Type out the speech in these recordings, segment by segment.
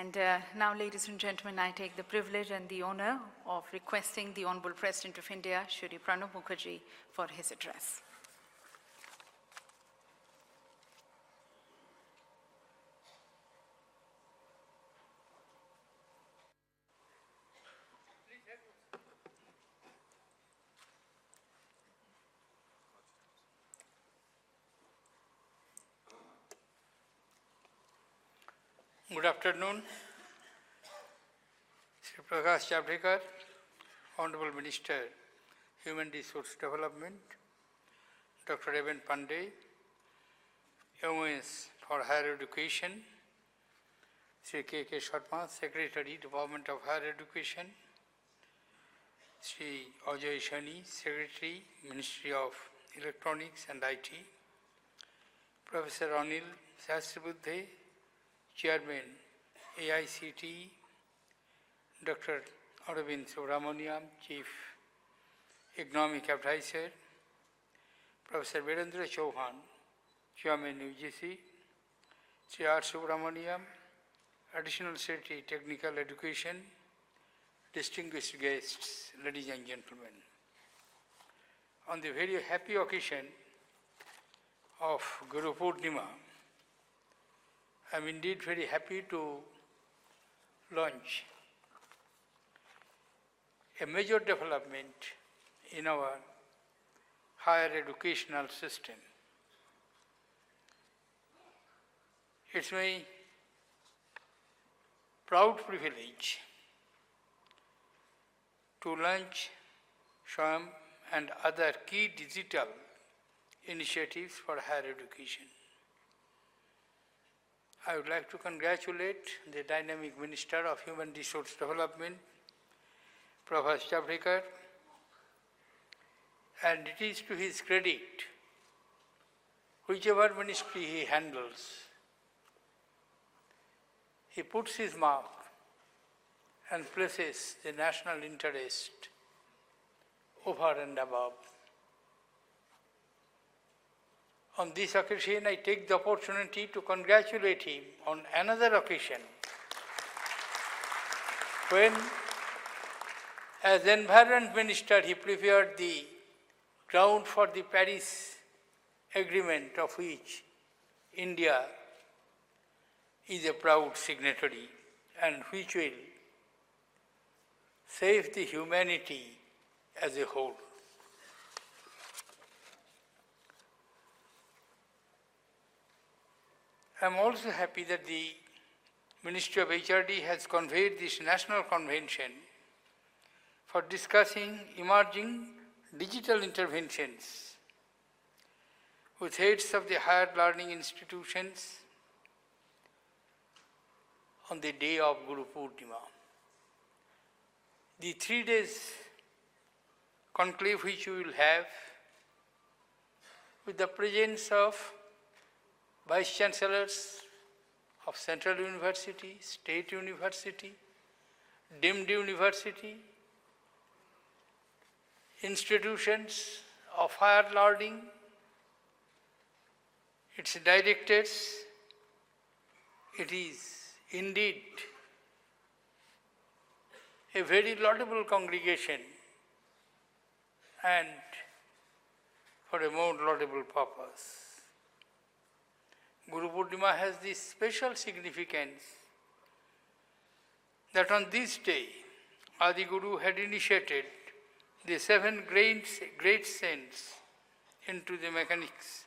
And now, ladies and gentlemen, I take the privilege and the honor of requesting the Honorable President of India, Shri Pranab Mukharjee, for his address. Good afternoon. Shri Prakash Javadekar, Honorable Minister, Human Resource Development, Dr. Evan Pandey, MOS for Higher Education, Shri K.K. Sharma, Secretary, Department of Higher Education, Shri Ajay Shani, Secretary, Ministry of Electronics and IT, Professor Anil Sastribuddhe, Chairman, AICT, Dr. Arvind Subramaniam, Chief Economic Advisor, Professor Virendra Chauhan, Chairman, UGC, Sri R. Subramaniam, Additional Secretary, Technical Education, distinguished guests, ladies and gentlemen. On the very happy occasion of Guru Purnima, I am indeed very happy to launch a major development in our higher educational system. It's my proud privilege to launch SWAYAM and other key digital initiatives for higher education. I would like to congratulate the dynamic Minister of Human Resource Development, Prakash Javadekar, and it is to his credit, whichever ministry he handles, he puts his mark and places the national interest over and above. On this occasion, I take the opportunity to congratulate him on another occasion when, as Environment Minister, he prepared the ground for the Paris Agreement, of which India is a proud signatory and which will save the humanity as a whole. I am also happy that the Ministry of HRD has convened this national convention for discussing emerging digital interventions with heads of the higher learning institutions on the day of Guru Purnima. The 3 days conclave which we will have with the presence of Vice Chancellors of Central University, State University, deemed university, institutions of higher learning, its directors, it is indeed a very laudable congregation and for a more laudable purpose. Guru Purnima has this special significance that on this day, Adi Guru had initiated the 7 great saints into the mechanics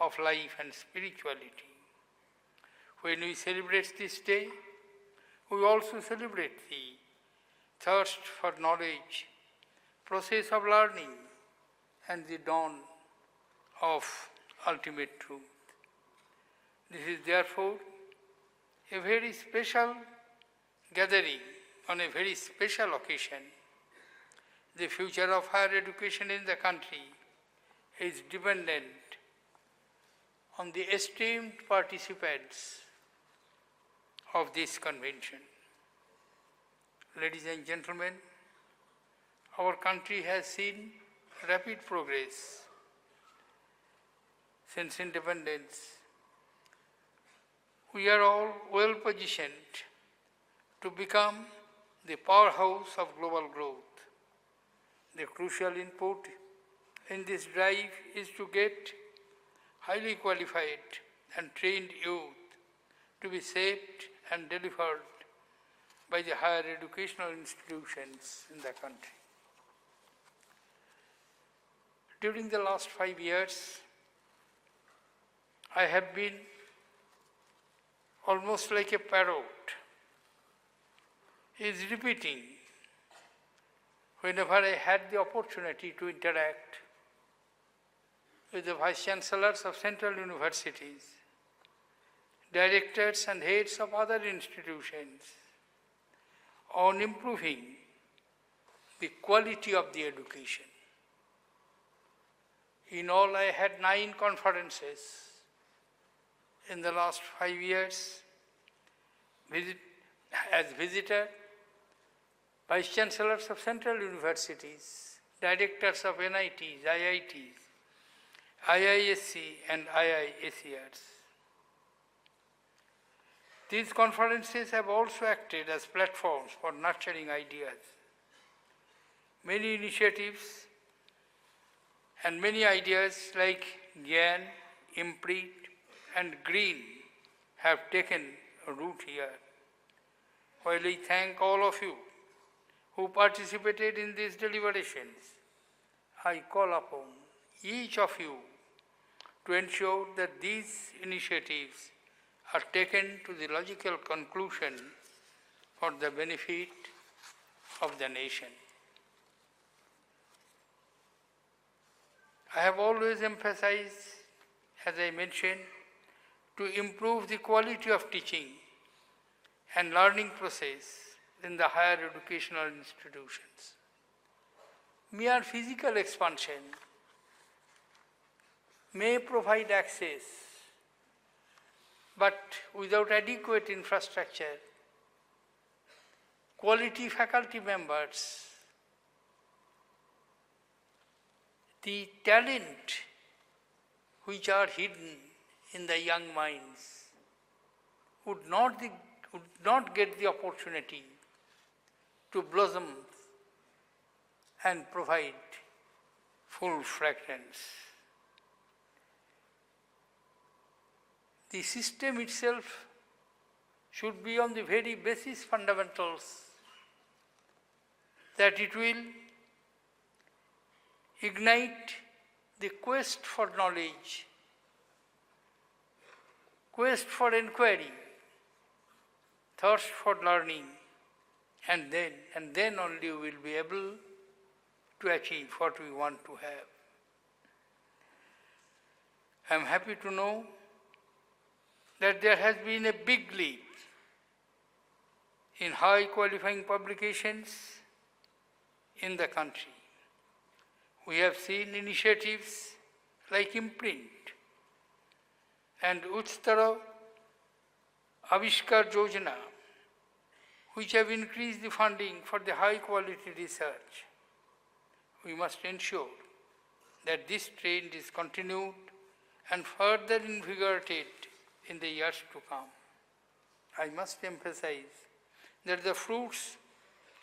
of life and spirituality. When we celebrate this day, we also celebrate the thirst for knowledge, process of learning, and the dawn of ultimate truth. This is therefore a very special gathering on a very special occasion. The future of higher education in the country is dependent on the esteemed participants of this convention. Ladies and gentlemen, our country has seen rapid progress since independence. We are all well positioned to become the powerhouse of global growth. The crucial input in this drive is to get highly qualified and trained youth to be shaped and delivered by the higher educational institutions in the country. During the last 5 years, I have been almost like a parrot, is repeating whenever I had the opportunity to interact with the Vice Chancellors of Central Universities, directors and heads of other institutions on improving the quality of the education. In all, I had 9 conferences in the last 5 years as visitor, Vice Chancellors of Central Universities, directors of NITs, IITs, IISc and IISERs. These conferences have also acted as platforms for nurturing ideas. Many initiatives and many ideas like Vigyan, imprint and green have taken root here. While I thank all of you who participated in these deliberations, I call upon each of you to ensure that these initiatives are taken to the logical conclusion for the benefit of the nation. I have always emphasized, as I mentioned, to improve the quality of teaching and learning process in the higher educational institutions. Mere physical expansion may provide access, but without adequate infrastructure, quality faculty members, the talent which are hidden in the young minds would not get the opportunity to blossom and provide full fragrance. The system itself should be on the very basis fundamentals that it will ignite the quest for knowledge, quest for inquiry, thirst for learning, and then only we will be able to achieve what we want to have. I am happy to know that there has been a big leap in high qualifying publications in the country. We have seen initiatives like imprint and Uchtara Avishkar Yojana, which have increased the funding for the high quality research. We must ensure that this trend is continued and further invigorated in the years to come. I must emphasize that the fruits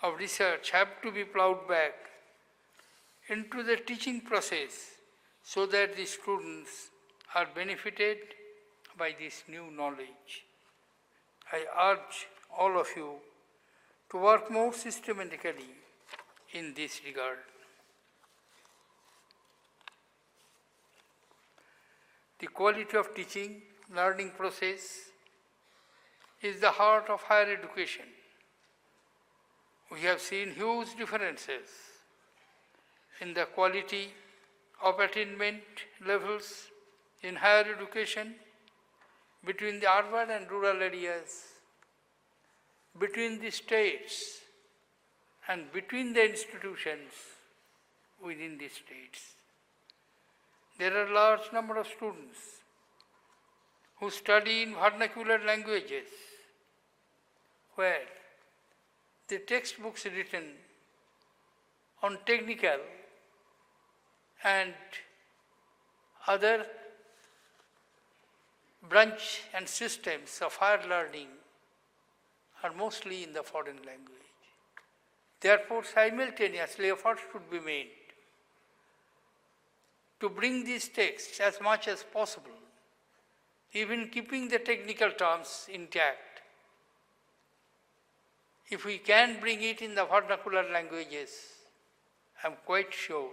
of research have to be plowed back into the teaching process so that the students are benefited by this new knowledge. I urge all of you to work more systematically in this regard. The quality of teaching, learning process is the heart of higher education. We have seen huge differences in the quality of attainment levels in higher education between the urban and rural areas, between the states, and between the institutions within the states. There are a large number of students who study in vernacular languages, where the textbooks written on technical and other branch and systems of higher learning are mostly in the foreign language. Therefore, simultaneously efforts should be made to bring these texts as much as possible, even keeping the technical terms intact. If we can bring it in the vernacular languages, I am quite sure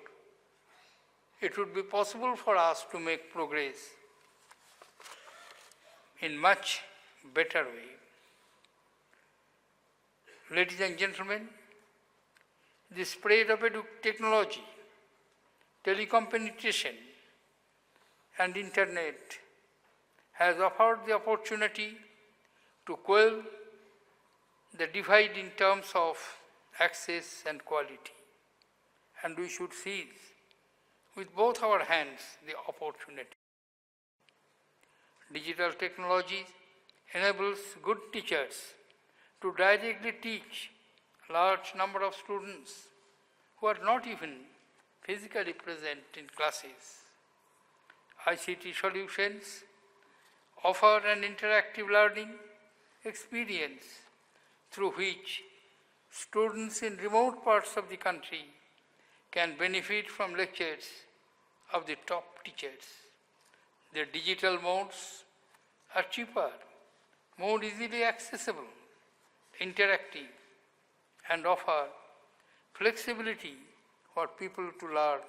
it would be possible for us to make progress in much better way. Ladies and gentlemen, the spread of technology, telecommunication, and internet has offered the opportunity to quell the divide in terms of access and quality. And we should seize with both our hands the opportunity. Digital technology enables good teachers to directly teach a large number of students who are not even physically present in classes. ICT solutions offer an interactive learning experience through which students in remote parts of the country can benefit from lectures of the top teachers. The digital modes are cheaper, more easily accessible, interactive, and offer flexibility for people to learn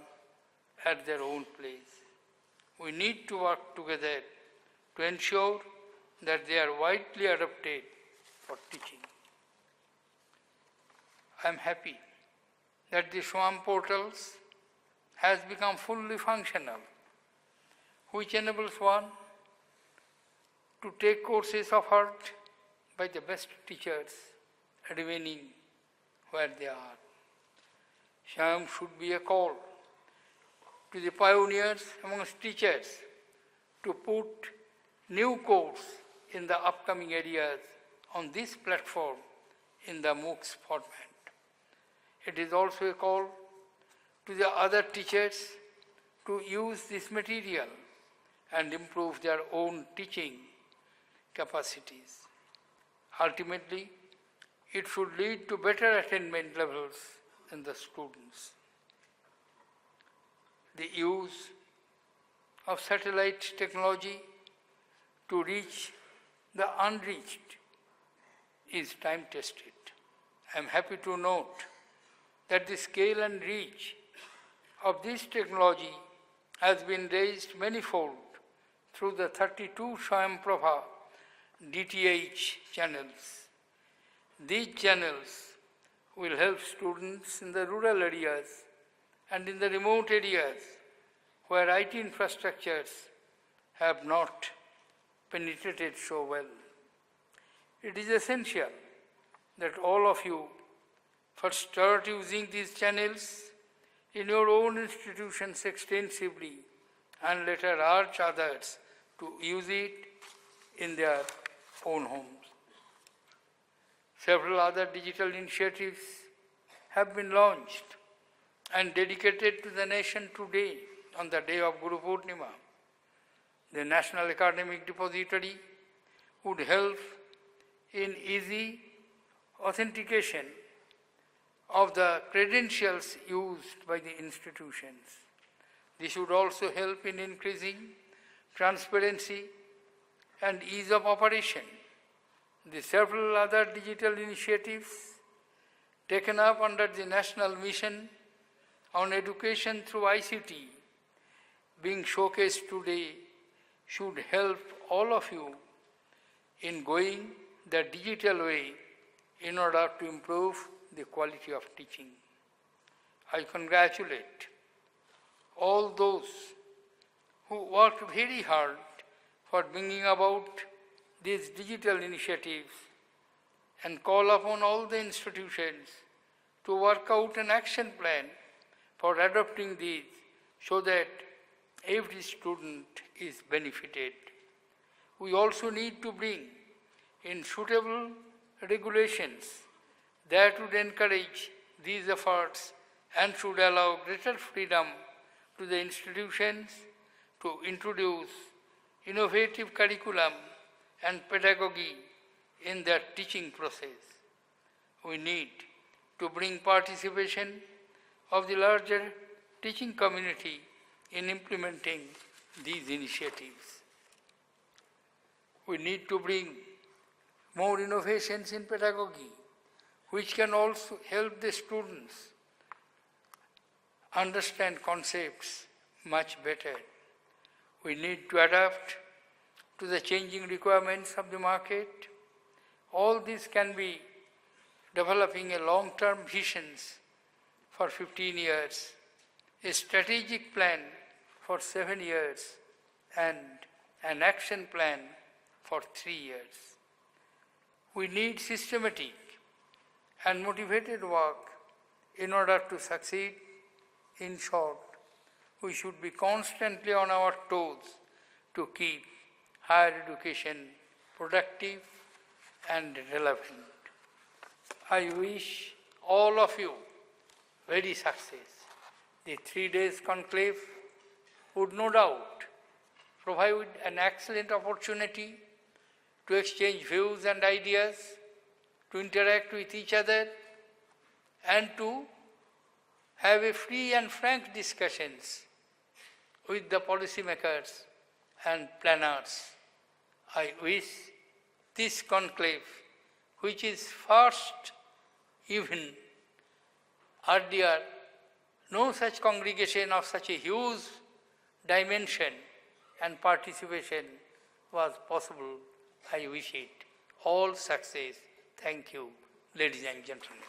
at their own place. We need to work together to ensure that they are widely adopted for teaching. I am happy that the SWAM portals has become fully functional, which enables one to take courses offered by the best teachers remaining where they are. SWAM should be a call to the pioneers amongst teachers to put new course in the upcoming areas on this platform in the MOOCs format. It is also a call to the other teachers to use this material and improve their own teaching capacities. Ultimately, it should lead to better attainment levels in the students. The use of satellite technology to reach the unreached is time-tested. I am happy to note that the scale and reach of this technology has been raised manifold through the 32 Swayamprabha DTH channels. These channels will help students in the rural areas and in the remote areas where IT infrastructures have not penetrated so well. It is essential that all of you first start using these channels in your own institutions extensively and later urge others to use it in their own homes. Several other digital initiatives have been launched and dedicated to the nation today on the day of Guru Purnima. The National Academic Depository would help in easy authentication of the credentials used by the institutions. This would also help in increasing transparency and ease of operation. The several other digital initiatives taken up under the National Mission on Education through ICT being showcased today should help all of you in going the digital way in order to improve the quality of teaching. I congratulate all those who worked very hard for bringing about these digital initiatives and call upon all the institutions to work out an action plan for adopting these so that every student is benefited. We also need to bring in suitable regulations that would encourage these efforts and should allow greater freedom to the institutions to introduce innovative curriculum and pedagogy in their teaching process. We need to bring participation of the larger teaching community in implementing these initiatives. We need to bring more innovations in pedagogy, which can also help the students understand concepts much better. We need to adapt to the changing requirements of the market. All this can be developing a long-term visions for 15 years, a strategic plan for 7 years, and an action plan for 3 years. We need systematic and motivated work in order to succeed. In short, we should be constantly on our toes to keep higher education productive and relevant. I wish all of you very success. The 3 days conclave would no doubt provide an excellent opportunity to exchange views and ideas, to interact with each other, and to have a free and frank discussions with the policymakers and planners. I wish this conclave, which is first even earlier, no such congregation of such a huge dimension and participation was possible. I wish it all success. Thank you, ladies and gentlemen.